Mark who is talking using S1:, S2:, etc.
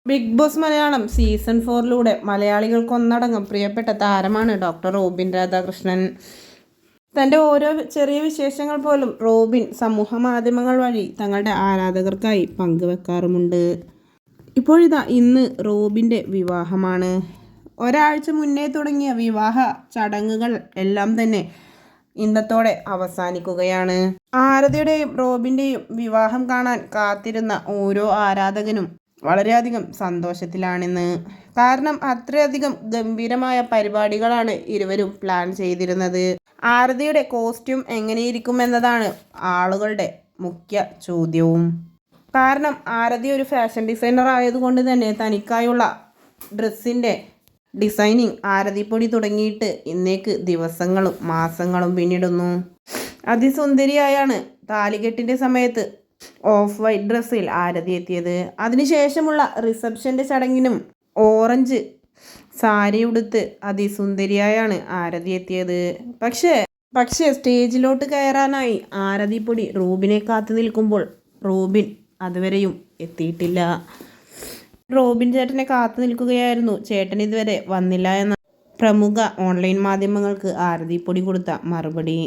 S1: Big boss Malayalam season 4 മലയാളികൾക്ക് ഒന്നടങ്കം പ്രിയപ്പെട്ട താരമാണ് ഡോക്ടർ റോബിൻ രാധാകൃഷ്ണൻ. തൻ്റെ ഓരോ ചെറിയ വിശേഷങ്ങൾ പോലും റോബിൻ സമൂഹ മാധ്യമങ്ങൾ വഴി തങ്ങളുടെ ആരാധകർക്കായി പങ്കുവെക്കാറുമുണ്ട്. ഇപ്പോഴിതാ ഇന്ന് റോബിൻ്റെ വിവാഹമാണ്. ഒരാഴ്ച മുന്നേ തുടങ്ങിയ വിവാഹ ചടങ്ങുകൾ എല്ലാം തന്നെ ഇന്നത്തോടെ അവസാനിക്കുകയാണ്. ആരതിയുടെയും റോബിൻ്റെയും വിവാഹം കാണാൻ കാത്തിരുന്ന ഓരോ ആരാധകനും വളരെയധികം സന്തോഷത്തിലാണിന്ന്. കാരണം അത്രയധികം ഗംഭീരമായ പരിപാടികളാണ് ഇരുവരും പ്ലാൻ ചെയ്തിരുന്നത്. ആരതിയുടെ കോസ്റ്റ്യൂം എങ്ങനെയിരിക്കുമെന്നതാണ് ആളുകളുടെ മുഖ്യ ചോദ്യവും. കാരണം ആരതി ഒരു ഫാഷൻ ഡിസൈനർ ആയതുകൊണ്ട് തന്നെ തനിക്കായുള്ള ഡ്രസ്സിൻ്റെ ഡിസൈനിങ് ആരതിപ്പൊടി തുടങ്ങിയിട്ട് ഇന്നേക്ക് ദിവസങ്ങളും മാസങ്ങളും പിന്നിടുന്നു. അതിസുന്ദരിയായാണ് താലികെട്ടിൻ്റെ സമയത്ത് ഓഫ് വൈറ്റ് ഡ്രസ്സിൽ ആരതി എത്തിയത്. അതിനുശേഷമുള്ള റിസപ്ഷൻ്റെ ചടങ്ങിനും ഓറഞ്ച് സാരി ഉടുത്ത് അതിസുന്ദരിയായാണ് ആരതി എത്തിയത്. പക്ഷേ സ്റ്റേജിലോട്ട് കയറാനായി ആരതിപ്പൊടി റോബിനെ കാത്തു നിൽക്കുമ്പോൾ റോബിൻ അതുവരെയും എത്തിയിട്ടില്ല. റോബിൻ ചേട്ടനെ കാത്തു നിൽക്കുകയായിരുന്നു. ചേട്ടൻ ഇതുവരെ വന്നില്ല എന്ന പ്രമുഖ ഓൺലൈൻ മാധ്യമങ്ങൾക്ക് ആരതിപ്പൊടി കൊടുത്ത മറുപടി.